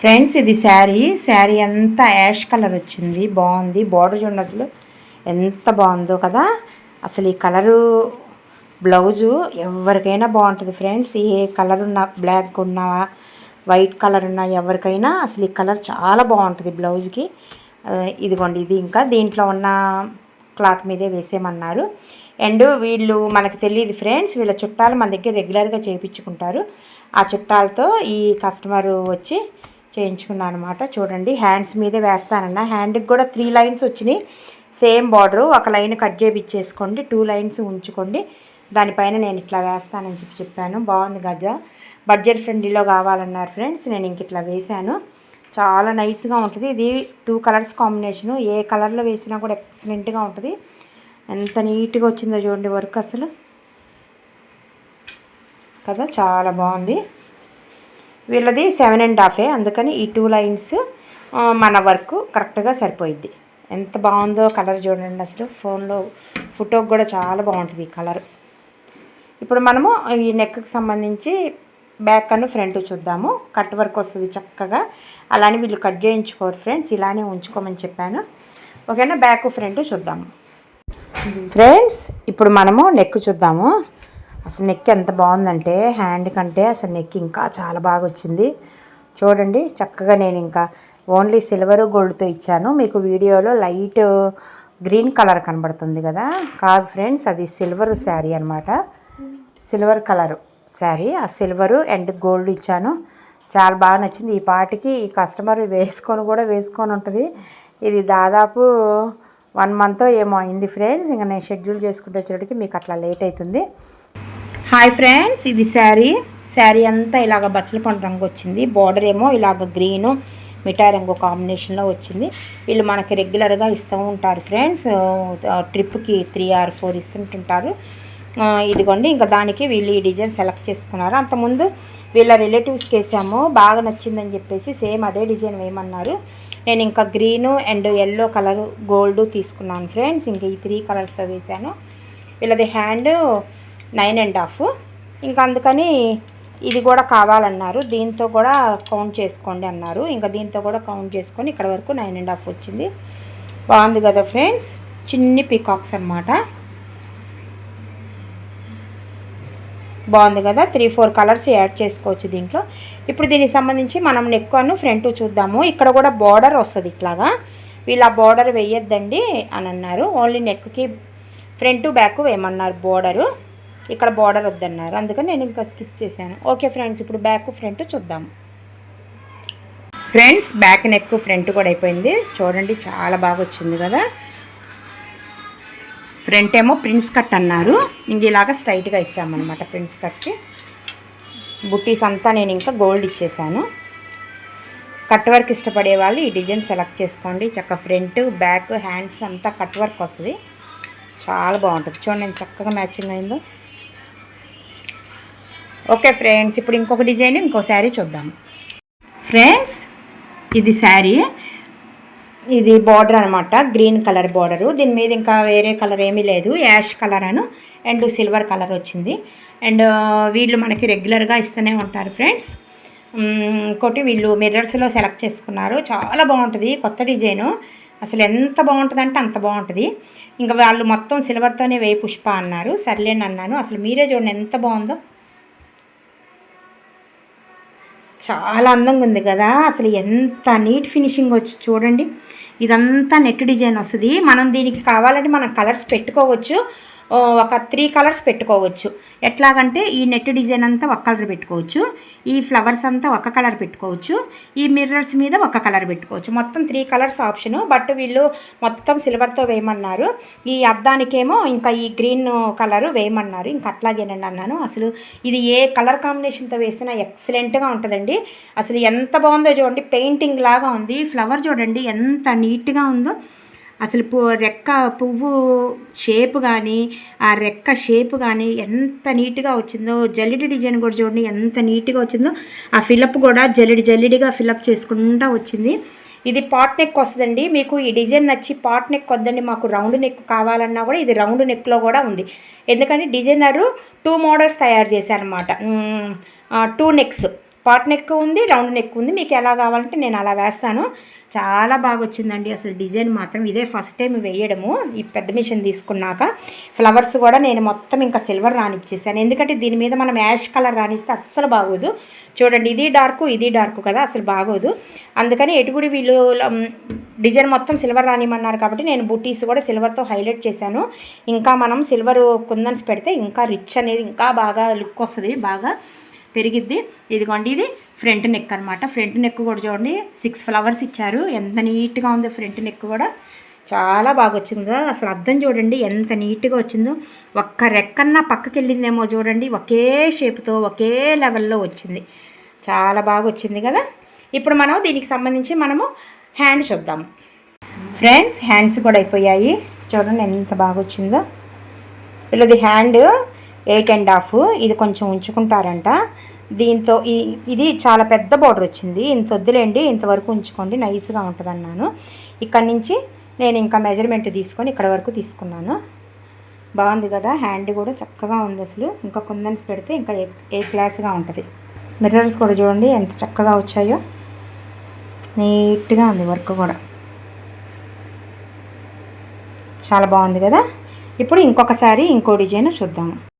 Friends ఇది శారీ అంతా ash colour వచ్చింది. బాగుంది. బార్డర్ చూడండి అసలు ఎంత బాగుందో కదా. అసలు ఈ కలరు బ్లౌజు ఎవరికైనా బాగుంటుంది ఫ్రెండ్స్. ఏ కలర్ ఉన్నా, బ్లాక్ ఉన్నా, వైట్ కలర్ ఉన్నా, ఎవరికైనా అసలు ఈ కలర్ చాలా బాగుంటుంది బ్లౌజ్కి. ఇదిగోండి, ఇది ఇంకా దీంట్లో ఉన్న క్లాత్ మీదే వేసేయమన్నారు. అండ్ వీళ్ళు మనకు తెలియదు ఫ్రెండ్స్, వీళ్ళ చుట్టాలు మన దగ్గర రెగ్యులర్గా చేయించుకుంటారు. ఆ చుట్టాలతో ఈ కస్టమర్ వచ్చి చేయించుకున్నాను అనమాట. చూడండి, హ్యాండ్స్ మీదే వేస్తానన్న. హ్యాండ్కి కూడా 3 లైన్స్ వచ్చినాయి. Same border. ఒక లైన్ కట్ చేయించేసుకోండి, 2 లైన్స్ ఉంచుకోండి. దానిపైన నేను ఇట్లా వేస్తానని చెప్పాను. బాగుంది కదా. బడ్జెట్ ఫ్రెండ్లీలో కావాలన్నారు ఫ్రెండ్స్. నేను ఇంక ఇట్లా వేశాను. చాలా నైస్గా ఉంటుంది. ఇది 2 కలర్స్ కాంబినేషను. ఏ కలర్లో వేసినా కూడా ఎక్సలెంట్గా ఉంటుంది. ఎంత నీట్గా వచ్చిందో చూడండి వర్క్ అసలు కదా, చాలా బాగుంది. వీళ్ళది 7.5, అందుకని ఈ 2 లైన్స్ మన వర్క్ కరెక్ట్గా సరిపోయిద్ది. ఎంత బాగుందో కలర్ చూడండి అసలు. ఫోన్లో ఫోటోకి కూడా చాలా బాగుంటుంది ఈ కలర్. ఇప్పుడు మనము ఈ నెక్కి సంబంధించి బ్యాక్ అను ఫ్రంట్ చూద్దాము. కట్ వర్క్ వస్తుంది చక్కగా. అలానే వీళ్ళు కట్ చేయించుకోరు ఫ్రెండ్స్, ఇలానే ఉంచుకోమని చెప్పాను. ఓకేనా. బ్యాక్ ఫ్రంట్ చూద్దాము ఫ్రెండ్స్. ఇప్పుడు మనము నెక్ చూద్దాము. అసలు నెక్ ఎంత బాగుందంటే హ్యాండ్ కంటే అసలు నెక్ ఇంకా చాలా బాగా వచ్చింది. చూడండి చక్కగా. నేను ఇంకా ఓన్లీ సిల్వర్ గోల్డ్తో ఇచ్చాను. మీకు వీడియోలో లైట్ గ్రీన్ కలర్ కనబడుతుంది కదా, కాదు ఫ్రెండ్స్, అది సిల్వర్ శారీ అనమాట. Silver colour sari. ఆ సిల్వరు అండ్ గోల్డ్ ఇచ్చాను. చాలా బాగా నచ్చింది. ఈ పాటికి ఈ కస్టమర్ వేసుకొని ఉంటుంది. ఇది దాదాపు 1 మంత్ ఏమో అయింది ఫ్రెండ్స్. ఇంకా నేను షెడ్యూల్ చేసుకుంటే వచ్చేటికి మీకు అట్లా లేట్ అవుతుంది. హాయ్ ఫ్రెండ్స్, ఇది శారీ అంతా ఇలాగ బచ్చల పండు రంగు వచ్చింది. బార్డర్ ఏమో ఇలాగ గ్రీను మిఠాయి రంగు కాంబినేషన్లో వచ్చింది. వీళ్ళు మనకి రెగ్యులర్గా ఇస్తూ ఉంటారు ఫ్రెండ్స్. ట్రిప్కి 3 or 4 ఇస్తుంటుంటారు. ఇదిగోండి, ఇంకా దానికి వీళ్ళు ఈ డిజైన్ సెలెక్ట్ చేసుకున్నారు. అంతకుముందు వీళ్ళ రిలేటివ్స్కి వేసాము, బాగా నచ్చిందని చెప్పేసి సేమ్ అదే డిజైన్ వేయమన్నారు. నేను ఇంకా green and yellow colour gold తీసుకున్నాను ఫ్రెండ్స్. ఇంకా ఈ 3 కలర్స్తో వేశాను. వీళ్ళది హ్యాండ్ 9.5. ఇంకా అందుకని ఇది కూడా కావాలన్నారు. దీంతో కూడా కౌంట్ చేసుకోండి అన్నారు. ఇంకా దీంతో కూడా కౌంట్ చేసుకొని ఇక్కడ వరకు 9.5 వచ్చింది. బాగుంది కదా ఫ్రెండ్స్. చిన్ని పీకాక్స్ అనమాట. బాగుంది కదా. 3-4 కలర్స్ యాడ్ చేసుకోవచ్చు దీంట్లో. ఇప్పుడు దీనికి సంబంధించి మనం నెక్ అను ఫ్రంట్ చూద్దాము. ఇక్కడ కూడా బార్డర్ వస్తుంది ఇట్లాగా. వీళ్ళు ఆ బార్డర్ వేయొద్దండి అని అన్నారు. ఓన్లీ నెక్కి ఫ్రంట్ బ్యాక్ వేయమన్నారు బార్డరు. ఇక్కడ బార్డర్ వద్దన్నారు, అందుకని నేను ఇంకా స్కిప్ చేశాను. ఓకే ఫ్రెండ్స్, ఇప్పుడు బ్యాక్ ఫ్రంట్ చూద్దాం ఫ్రెండ్స్. బ్యాక్ నెక్ ఫ్రంట్ కూడా అయిపోయింది. చూడండి చాలా బాగా వచ్చింది కదా. ఫ్రంట్ ఏమో ప్రిన్స్ కట్ అన్నారు. ఇంక ఇలాగ స్ట్రైట్గా ఇచ్చామన్నమాట ప్రిన్స్ కట్కి. బుట్టీస్ అంతా నేను ఇంకా గోల్డ్ ఇచ్చేసాను. కట్ వర్క్ ఇష్టపడే వాళ్ళు ఈ డిజైన్ సెలెక్ట్ చేసుకోండి. చక్క ఫ్రంట్ బ్యాక్ హ్యాండ్స్ అంతా కట్ వర్క్ వస్తుంది. చాలా బాగుంటుంది. చూడండి నేను చక్కగా మ్యాచింగ్ అయిందో. ఓకే ఫ్రెండ్స్, ఇప్పుడు ఇంకొక డిజైన్ ఇంకో శారీ చూద్దాం ఫ్రెండ్స్. ఇది శారీ, ఇది బార్డర్ అనమాట. Green colour border. దీని మీద ఇంకా వేరే కలర్ ఏమీ లేదు. Ash colour and silver colour వచ్చింది. అండ్ వీళ్ళు మనకి రెగ్యులర్గా ఇస్తూనే ఉంటారు ఫ్రెండ్స్. ఇంకోటి వీళ్ళు మిర్రర్స్లో సెలెక్ట్ చేసుకున్నారు. చాలా బాగుంటుంది. కొత్త డిజైను. అసలు ఎంత బాగుంటుందంటే అంత బాగుంటుంది. ఇంకా వాళ్ళు మొత్తం సిల్వర్తోనే వేయి పుష్ప అన్నారు. సర్లేని అన్నాను. అసలు మీరే చూడండి ఎంత బాగుందో. చాలా అందంగా ఉంది కదా. అసలు ఎంత నీట్ ఫినిషింగ్ వచ్చి చూడండి. ఇదంతా నెట్ డిజైన్ వస్తుంది. మనం దీనికి కావాలంటే మనం కలర్స్ పెట్టుకోవచ్చు. ఒక 3 కలర్స్ పెట్టుకోవచ్చు. ఎట్లాగంటే ఈ నెట్ డిజైన్ అంతా ఒక కలర్ పెట్టుకోవచ్చు. ఈ ఫ్లవర్స్ అంతా ఒక కలర్ పెట్టుకోవచ్చు. ఈ మిర్రర్స్ మీద ఒక కలర్ పెట్టుకోవచ్చు. మొత్తం 3 కలర్స్ ఆప్షను. బట్ వీళ్ళు మొత్తం సిల్వర్తో వేయమన్నారు. ఈ అద్దానికేమో ఇంకా ఈ గ్రీన్ కలరు వేయమన్నారు. ఇంకా అట్లాగేనండి అన్నాను. అసలు ఇది ఏ కలర్ కాంబినేషన్తో వేసినా ఎక్సలెంట్గా ఉంటుందండి. అసలు ఎంత బాగుందో చూడండి. పెయింటింగ్ లాగా ఉంది. ఫ్లవర్ చూడండి ఎంత నీట్గా ఉందో. అసలు రెక్క పువ్వు షేప్ కానీ ఆ రెక్క షేప్ కానీ ఎంత నీట్గా వచ్చిందో. జల్లిడి డిజైన్ కూడా చూడండి ఎంత నీట్గా వచ్చిందో. ఆ ఫిలప్ కూడా జల్లిడిగా ఫిలప్ చేసుకుంటూ వచ్చింది. ఇది పాట్ నెక్ వస్తుందండి. మీకు ఈ డిజైన్ నచ్చి పాట్ నెక్ వద్దండి మాకు రౌండ్ నెక్ కావాలన్నా కూడా ఇది రౌండ్ నెక్లో కూడా ఉంది. ఎందుకంటే డిజైనరు 2 మోడల్స్ తయారు చేశారనమాట. 2 నెక్స్ పాట్ నెక్ ఉంది, రౌండ్ నెక్ ఉంది. మీకు ఎలా కావాలంటే నేను అలా వేస్తాను. చాలా బాగా వచ్చిందండి అసలు డిజైన్ మాత్రం. ఇదే ఫస్ట్ టైం వేయడము ఈ పెద్ద మిషన్ తీసుకున్నాక. ఫ్లవర్స్ కూడా నేను మొత్తం ఇంకా సిల్వర్ రానిచ్చేసాను, ఎందుకంటే దీని మీద మనం యాష్ కలర్ రానిస్తే అస్సలు బాగోదు. చూడండి, ఇది డార్క్ కదా, అసలు బాగోదు. అందుకని ఎటుగుడి వీళ్ళు డిజైన్ మొత్తం సిల్వర్ రానిమన్నారు కాబట్టి నేను బుటీస్ కూడా సిల్వర్తో హైలైట్ చేశాను. ఇంకా మనం సిల్వర్ కుందన్స్ పెడితే ఇంకా రిచ్ అనేది ఇంకా బాగా లుక్ వస్తుంది, బాగా పెరిగిద్ది. ఇదిగోండి, ఇది ఫ్రంట్ నెక్ అనమాట. ఫ్రంట్ నెక్ కూడా చూడండి 6 ఫ్లవర్స్ ఇచ్చారు. ఎంత నీట్గా ఉందో ఫ్రంట్ నెక్ కూడా, చాలా బాగా వచ్చింది కదా. అసలు అద్దం చూడండి ఎంత నీట్గా వచ్చిందో. ఒక్క రెక్కన్నా పక్కకి వెళ్ళిందేమో చూడండి, ఒకే షేప్తో ఒకే లెవెల్లో వచ్చింది. చాలా బాగా వచ్చింది కదా. ఇప్పుడు మనం దీనికి సంబంధించి మనము హ్యాండ్ చూద్దాము ఫ్రెండ్స్. హ్యాండ్స్ కూడా అయిపోయాయి. చూడండి ఎంత బాగా వచ్చిందో. వీళ్ళది హ్యాండ్ 8.5. ఇది కొంచెం ఉంచుకుంటారంట. దీంతో ఇది చాలా పెద్ద బార్డర్ వచ్చింది. ఇంత వద్దులేండి, ఇంతవరకు ఉంచుకోండి, నైస్గా ఉంటుంది అన్నాను. ఇక్కడ నుంచి నేను ఇంకా మెజర్మెంట్ తీసుకొని ఇక్కడ వరకు తీసుకున్నాను. బాగుంది కదా, హ్యాండ్ కూడా చక్కగా ఉంది అసలు. ఇంకా కుందన్స్ పెడితే ఇంకా ఏ క్లాస్గా ఉంటుంది. మిర్రర్స్ కూడా చూడండి ఎంత చక్కగా వచ్చాయో, నీట్గా ఉంది వర్క్ కూడా, చాలా బాగుంది కదా. ఇప్పుడు ఇంకొకసారి ఇంకో డిజైన్ చూద్దాము.